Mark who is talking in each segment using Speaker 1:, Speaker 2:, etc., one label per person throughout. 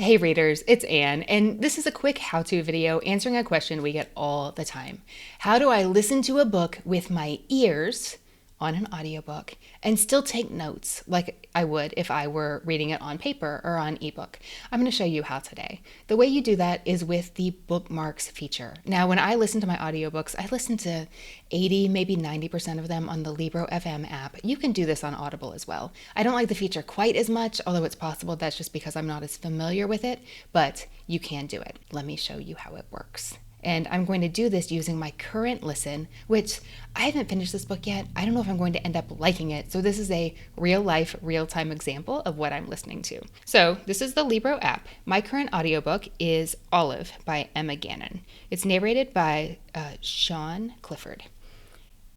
Speaker 1: Hey readers, it's Anne, and this is a quick how-to video answering a question we get all the time. How do I listen to a book with my ears on an audiobook and still take notes like I would if I were reading it on paper or on ebook? I'm going to show you how today. The way you do that is with the bookmarks feature. Now, when I listen to my audiobooks, I listen to 80, maybe 90% of them on the Libro FM app. You can do this on Audible as well. I don't like the feature quite as much, although it's possible that's just because I'm not as familiar with it, but you can do it. Let me show you how it works. And I'm going to do this using my current listen, which I haven't finished this book yet. I don't know if I'm going to end up liking it. So this is a real life, real time example of what I'm listening to. So this is the Libro app. My current audiobook is Olive by Emma Gannon. It's narrated by Sean Clifford.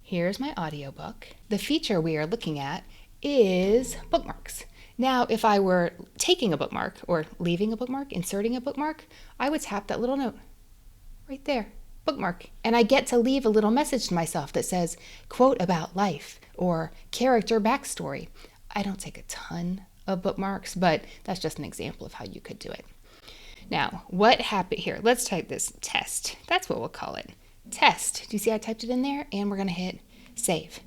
Speaker 1: Here's my audiobook. The feature we are looking at is bookmarks. Now, if I were taking a bookmark or leaving a bookmark, inserting a bookmark, I would tap that little note. Right there, bookmark. And I get to leave a little message to myself that says, quote about life or character backstory. I don't take a ton of bookmarks, but that's just an example of how you could do it. Now, what happened here? Let's type this test. That's what we'll call it. Test. Do you see I typed it in there? And we're going to hit save.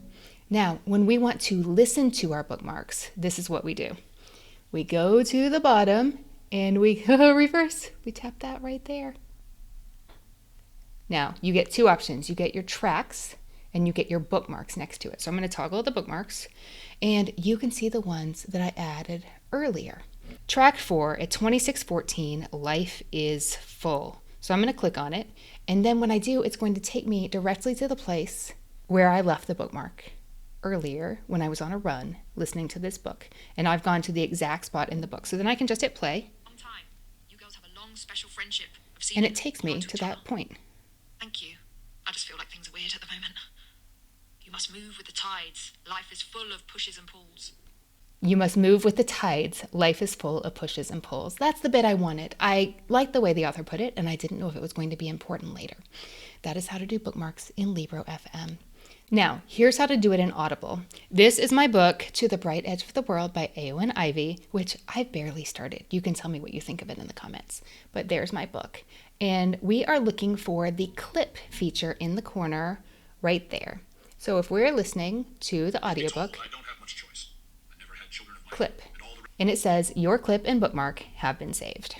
Speaker 1: Now, when we want to listen to our bookmarks, this is what we do. We go to the bottom and we reverse. We tap that right there. Now, you get two options. You get your tracks and you get your bookmarks next to it. So I'm going to toggle the bookmarks and you can see the ones that I added earlier. Track 4 at 2614, Life is Full. So I'm going to click on it. And then when I do, it's going to take me directly to the place where I left the bookmark earlier when I was on a run listening to this book. And I've gone to the exact spot in the book. So then I can just hit play.
Speaker 2: Long time. You girls have a long special friendship.
Speaker 1: And it takes me to that point.
Speaker 2: Thank you. I just feel like things are weird at the moment. You must move with the tides. Life is full of pushes and pulls.
Speaker 1: You must move with the tides. Life is full of pushes and pulls. That's the bit I wanted. I liked the way the author put it, and I didn't know if it was going to be important later. That is how to do bookmarks in Libro FM. Now, here's how to do it in Audible. This is my book, To the Bright Edge of the World by Eowyn Ivey, which I've barely started. You can tell me what you think of it in the comments. But there's my book. And we are looking for the clip feature in the corner right there. So if we're listening to the audiobook,
Speaker 3: I don't have much choice. I never had children of my
Speaker 1: clip,
Speaker 3: own,
Speaker 1: and it says your clip and bookmark have been saved.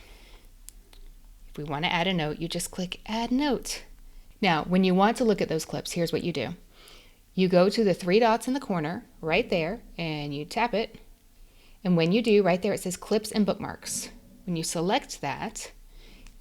Speaker 1: If we want to add a note, you just click Add Note. Now, when you want to look at those clips, here's what you do. You go to the three dots in the corner right there and you tap it. And when you do, right there it says Clips and Bookmarks. When you select that,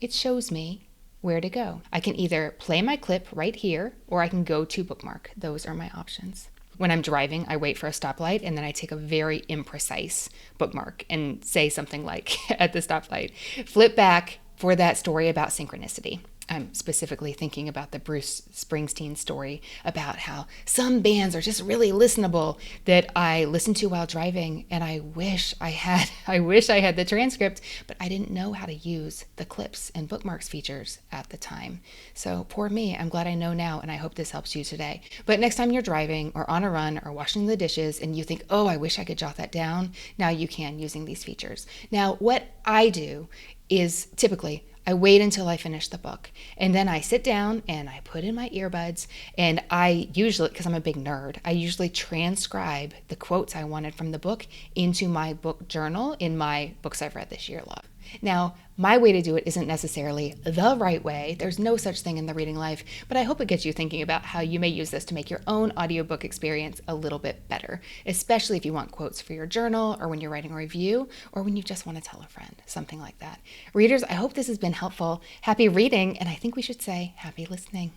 Speaker 1: it shows me where to go. I can either play my clip right here or I can go to bookmark. Those are my options. When I'm driving, I wait for a stoplight and then I take a very imprecise bookmark and say something like at the stoplight, flip back for that story about synchronicity. I'm specifically thinking about the Bruce Springsteen story about how some bands are just really listenable that I listen to while driving, and I wish I had the transcript, but I didn't know how to use the clips and bookmarks features at the time. So poor me, I'm glad I know now, and I hope this helps you today. But next time you're driving or on a run or washing the dishes and you think, oh, I wish I could jot that down, now you can using these features. Now, what I do is typically I wait until I finish the book and then I sit down and I put in my earbuds and I usually, because I'm a big nerd, I usually transcribe the quotes I wanted from the book into my book journal in my books I've read this year log. Now, my way to do it isn't necessarily the right way. There's no such thing in the reading life, but I hope it gets you thinking about how you may use this to make your own audiobook experience a little bit better, especially if you want quotes for your journal or when you're writing a review or when you just want to tell a friend, something like that. Readers, I hope this has been helpful. Happy reading, and I think we should say happy listening.